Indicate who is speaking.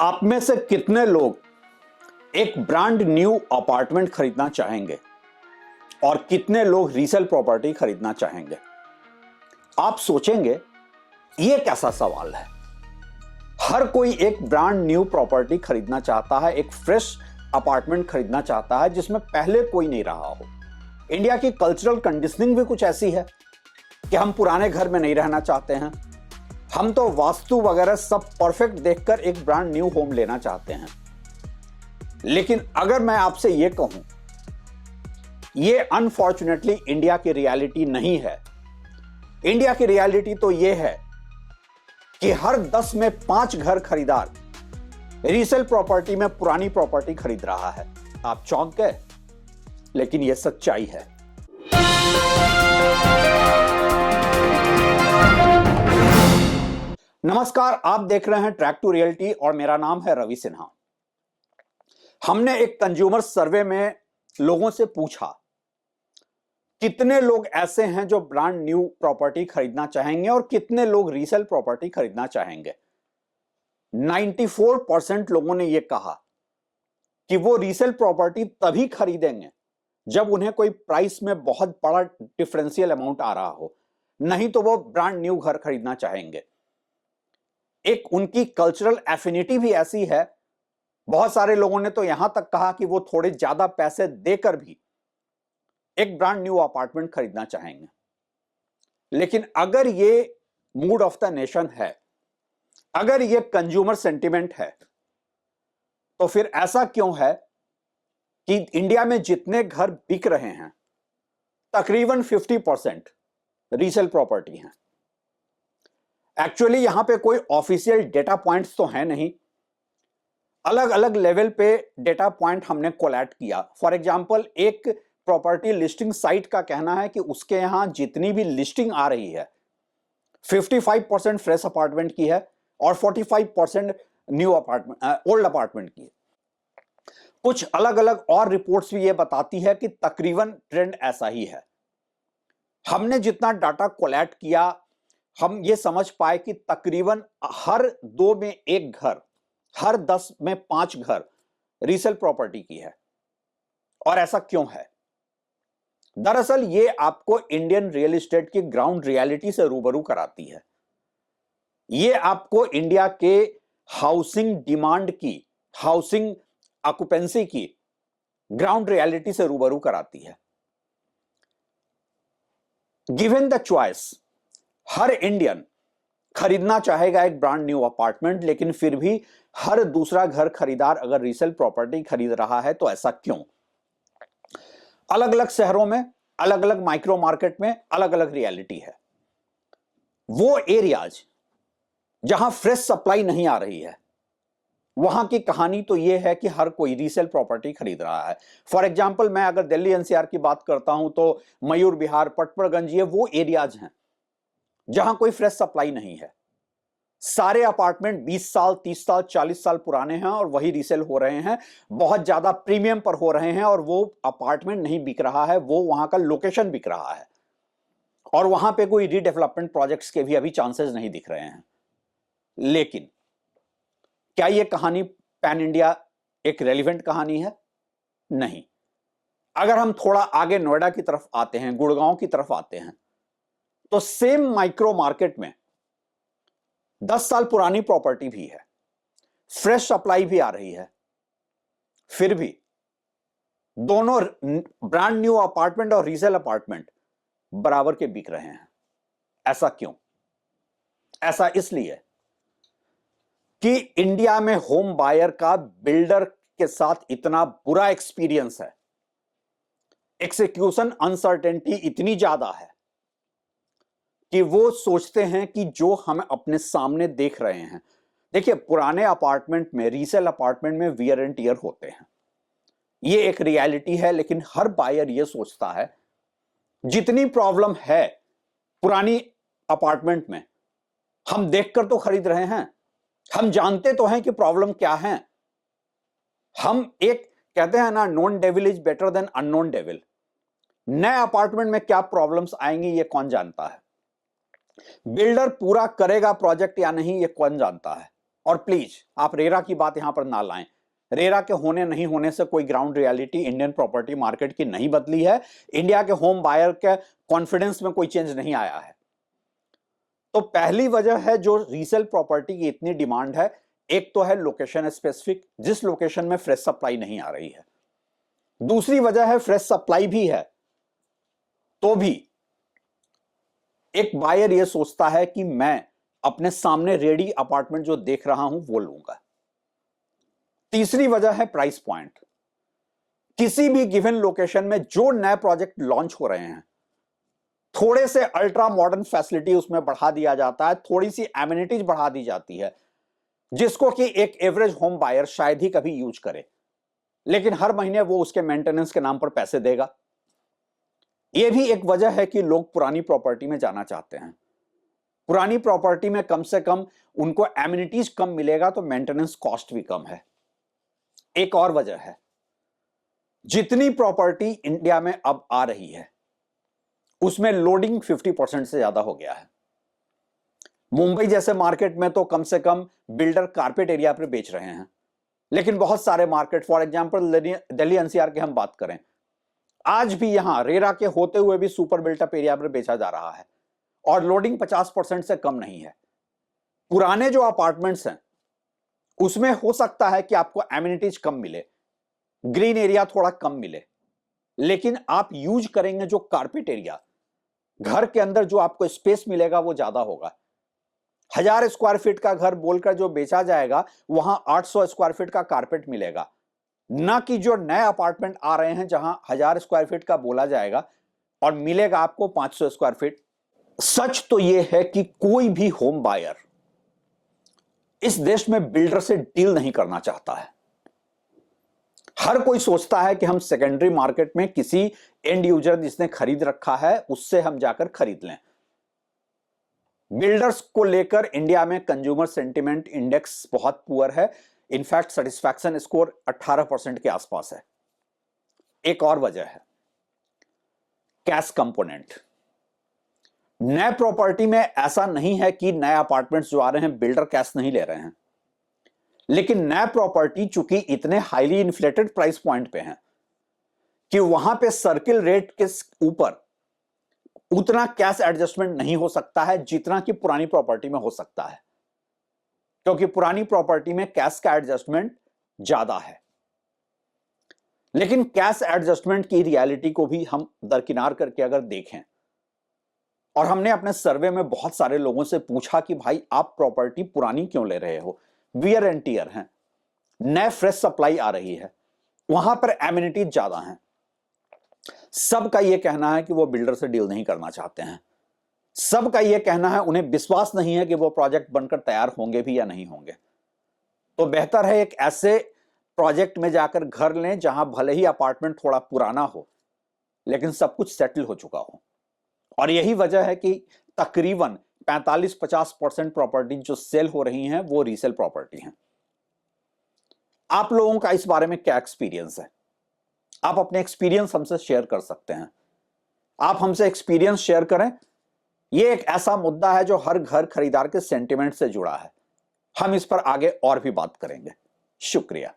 Speaker 1: आप में से कितने लोग एक ब्रांड न्यू अपार्टमेंट खरीदना चाहेंगे और कितने लोग रीसेल प्रॉपर्टी खरीदना चाहेंगे? आप सोचेंगे यह कैसा सवाल है। हर कोई एक ब्रांड न्यू प्रॉपर्टी खरीदना चाहता है, एक फ्रेश अपार्टमेंट खरीदना चाहता है जिसमें पहले कोई नहीं रहा हो। इंडिया की कल्चरल कंडीशनिंग भी कुछ ऐसी है कि हम पुराने घर में नहीं रहना चाहते हैं। हम तो वास्तु वगैरह सब परफेक्ट देखकर एक ब्रांड न्यू होम लेना चाहते हैं। लेकिन अगर मैं आपसे यह कहूं, यह अनफॉर्चुनेटली इंडिया की रियलिटी नहीं है। इंडिया की रियलिटी तो यह है कि हर 10 में 5 घर खरीदार रीसेल प्रॉपर्टी में पुरानी प्रॉपर्टी खरीद रहा है। आप चौंक गए, लेकिन यह सच्चाई है। नमस्कार, आप देख रहे हैं ट्रैक टू रियलिटी और मेरा नाम है रवि सिन्हा। हमने एक कंज्यूमर सर्वे में लोगों से पूछा कितने लोग ऐसे हैं जो ब्रांड न्यू प्रॉपर्टी खरीदना चाहेंगे और कितने लोग रीसेल प्रॉपर्टी खरीदना चाहेंगे। 94% लोगों ने यह कहा कि वो रीसेल प्रॉपर्टी तभी खरीदेंगे जब उन्हें कोई प्राइस में बहुत बड़ा डिफरेंशियल अमाउंट आ रहा हो, नहीं तो वो ब्रांड न्यू घर खरीदना चाहेंगे। एक उनकी कल्चरल एफिनिटी भी ऐसी है। बहुत सारे लोगों ने तो यहां तक कहा कि वो थोड़े ज्यादा पैसे देकर भी एक ब्रांड न्यू अपार्टमेंट खरीदना चाहेंगे। लेकिन अगर ये मूड ऑफ द नेशन है, अगर ये कंज्यूमर सेंटिमेंट है, तो फिर ऐसा क्यों है कि इंडिया में जितने घर बिक रहे हैं तकरीबन 50% रीसेल प्रॉपर्टी हैं। एक्चुअली यहां पे कोई ऑफिशियल डेटा पॉइंट्स तो है नहीं। अलग अलग लेवल पे डेटा पॉइंट हमने कोलैट किया। फॉर एग्जांपल, एक प्रॉपर्टी लिस्टिंग साइट का कहना है कि उसके यहां जितनी भी लिस्टिंग आ रही है 55% फ्रेश अपार्टमेंट की है और 45% न्यू अपार्टमेंट, ओल्ड अपार्टमेंट की है। कुछ अलग अलग और रिपोर्ट्स भी ये बताती है कि तकरीबन ट्रेंड ऐसा ही है। हमने जितना डाटा कोलैट किया, हम ये समझ पाए कि तकरीबन हर 2 में 1 घर, हर 10 में 5 घर रीसेल प्रॉपर्टी की है। और ऐसा क्यों है? दरअसल ये आपको इंडियन रियल एस्टेट की ग्राउंड रियलिटी से रूबरू कराती है। ये आपको इंडिया के हाउसिंग डिमांड की, हाउसिंग ऑक्यूपेंसी की ग्राउंड रियलिटी से रूबरू कराती है। Given the choice, her Indian खरीदना चाहेगा एक ब्रांड न्यू अपार्टमेंट, लेकिन फिर भी हर दूसरा घर खरीदार अगर रीसेल प्रॉपर्टी खरीद रहा है, तो ऐसा क्यों? अलग अलग शहरों में, अलग अलग माइक्रो मार्केट में अलग अलग रियलिटी है। वो एरियाज जहां फ्रेश सप्लाई नहीं आ रही है, वहां की कहानी तो यह है कि हर कोई रीसेल प्रॉपर्टी खरीद रहा है। फॉर एग्जाम्पल, मैं अगर दिल्ली एनसीआर की बात करता हूं तो मयूर विहार, पटपड़गंज, ये वो एरियाज हैं जहां कोई फ्रेश सप्लाई नहीं है। सारे अपार्टमेंट 20 साल, 30 साल, 40 साल पुराने हैं और वही रीसेल हो रहे हैं। बहुत ज्यादा प्रीमियम पर हो रहे हैं और वो अपार्टमेंट नहीं बिक रहा है, वो वहां का लोकेशन बिक रहा है। और वहां पे कोई रीडेवलपमेंट प्रोजेक्ट्स के भी अभी चांसेस नहीं दिख रहे हैं। लेकिन क्या यह कहानी पैन इंडिया एक रेलिवेंट कहानी है? नहीं। अगर हम थोड़ा आगे नोएडा की तरफ आते हैं, गुड़गांव की तरफ आते हैं, तो सेम माइक्रो मार्केट में 10 साल पुरानी प्रॉपर्टी भी है, फ्रेश सप्लाई भी आ रही है, फिर भी दोनों ब्रांड न्यू अपार्टमेंट और रीसेल अपार्टमेंट बराबर के बिक रहे हैं। ऐसा क्यों? ऐसा इसलिए कि इंडिया में होम बायर का बिल्डर के साथ इतना बुरा एक्सपीरियंस है, एक्सिक्यूशन अनसर्टेनिटी इतनी ज्यादा है कि वो सोचते हैं कि जो हम अपने सामने देख रहे हैं, देखिए पुराने अपार्टमेंट में, रीसेल अपार्टमेंट में वियर एंड टियर होते हैं, ये एक रियलिटी है। लेकिन हर बायर ये सोचता है जितनी प्रॉब्लम है पुरानी अपार्टमेंट में, हम देखकर तो खरीद रहे हैं, हम जानते तो हैं कि प्रॉब्लम क्या है। हम एक कहते हैं ना, known devil is better than unknown devil. नए अपार्टमेंट में क्या प्रॉब्लम्स आएंगी ये कौन जानता है? बिल्डर पूरा करेगा प्रोजेक्ट या नहीं ये कौन जानता है? और प्लीज आप रेरा की बात यहां पर ना लाएं। रेरा के होने नहीं होने से कोई ground reality Indian property market की नहीं बदली है। इंडिया के होम बायर के कॉन्फिडेंस में कोई चेंज नहीं आया है। तो पहली वजह है जो रीसेल प्रॉपर्टी की इतनी डिमांड है, एक तो है लोकेशन स्पेसिफिक, जिस लोकेशन में फ्रेश सप्लाई नहीं आ रही है। दूसरी वजह है फ्रेश सप्लाई भी है तो भी एक बायर यह सोचता है कि मैं अपने सामने रेडी अपार्टमेंट जो देख रहा हूं वो लूंगा। तीसरी वजह है प्राइस पॉइंट। किसी भी गिवन लोकेशन में जो नए प्रोजेक्ट लॉन्च हो रहे हैं, थोड़े से अल्ट्रा मॉडर्न फैसिलिटी उसमें बढ़ा दिया जाता है, थोड़ी सी एमिनिटीज बढ़ा दी जाती है, जिसको कि एक एवरेज होम बायर शायद ही कभी यूज करे, लेकिन हर महीने वो उसके मेंटेनेंस के नाम पर पैसे देगा। यह भी एक वजह है कि लोग पुरानी प्रॉपर्टी में जाना चाहते हैं। पुरानी प्रॉपर्टी में कम से कम उनको एमिनिटीज कम मिलेगा तो मेंटेनेंस कॉस्ट भी कम है। एक और वजह है, जितनी प्रॉपर्टी इंडिया में अब आ रही है उसमें लोडिंग 50% से ज्यादा हो गया है। मुंबई जैसे मार्केट में तो कम से कम बिल्डर कारपेट एरिया पर बेच रहे हैं, लेकिन बहुत सारे market, for example Delhi NCR की हम बात करें, आज भी यहां रेरा के होते हुए भी सुपर बिल्टअप एरिया पर बेचा जा रहा है और लोडिंग 50% से कम नहीं है। पुराने जो अपार्टमेंट्स हैं उसमें हो सकता है कि आपको एमिनिटीज कम मिले, ग्रीन एरिया थोड़ा कम मिले, लेकिन आप यूज करेंगे जो कारपेट एरिया, घर के अंदर जो आपको स्पेस मिलेगा वो ज्यादा होगा। 1000 स्क्वायर फीट का घर बोलकर जो बेचा जाएगा वहां 800 स्क्वायर फीट का कारपेट मिलेगा, ना कि जो नए अपार्टमेंट आ रहे हैं जहां 1000 स्क्वायर फीट का बोला जाएगा और मिलेगा आपको 500 स्क्वायर फीट। सच तो यह है कि कोई भी होम बायर इस देश में बिल्डर से डील नहीं करना चाहता है। हर कोई सोचता है कि हम सेकेंडरी मार्केट में किसी एंड यूजर जिसने खरीद रखा है उससे हम जाकर खरीद लें। बिल्डर्स को लेकर इंडिया में कंज्यूमर सेंटिमेंट इंडेक्स बहुत पुअर है। इनफैक्ट सेटिस्फैक्शन स्कोर 18% के आसपास है। एक और वजह है कैश कंपोनेंट। नए प्रॉपर्टी में ऐसा नहीं है कि नए अपार्टमेंट्स जो आ रहे हैं बिल्डर कैश नहीं ले रहे हैं, लेकिन नए प्रॉपर्टी चूंकि इतने हाईली इन्फ्लेटेड प्राइस पॉइंट पे हैं कि वहां पे सर्किल रेट के ऊपर उतना कैश एडजस्टमेंट नहीं हो सकता है जितना कि पुरानी प्रॉपर्टी में हो सकता है, क्योंकि पुरानी प्रॉपर्टी में कैश का एडजस्टमेंट ज्यादा है। लेकिन कैश एडजस्टमेंट की रियलिटी को भी हम दरकिनार करके अगर देखें, और हमने अपने सर्वे में बहुत सारे लोगों से पूछा कि भाई आप प्रॉपर्टी पुरानी क्यों ले रहे हो, वियर एंड टियर हैं, नए फ्रेश सप्लाई आ रही है, वहां पर एमिनिटीज ज्यादा हैं, सबका यह कहना है कि वो बिल्डर से डील नहीं करना चाहते हैं। सबका यह कहना है उन्हें विश्वास नहीं है कि वो प्रोजेक्ट बनकर तैयार होंगे भी या नहीं होंगे। तो बेहतर है एक ऐसे प्रोजेक्ट में जाकर घर लें जहां भले ही अपार्टमेंट थोड़ा पुराना हो लेकिन सब कुछ सेटल हो चुका हो। और यही वजह है कि तकरीबन 45-50% प्रॉपर्टी जो सेल हो रही हैं वो रीसेल प्रॉपर्टी हैं। आप लोगों का इस बारे में क्या एक्सपीरियंस है? आप अपने एक्सपीरियंस हमसे शेयर कर सकते हैं। आप हमसे एक्सपीरियंस शेयर करें। यह एक ऐसा मुद्दा है जो हर घर खरीदार के सेंटिमेंट से जुड़ा है। हम इस पर आगे और भी बात करेंगे। शुक्रिया।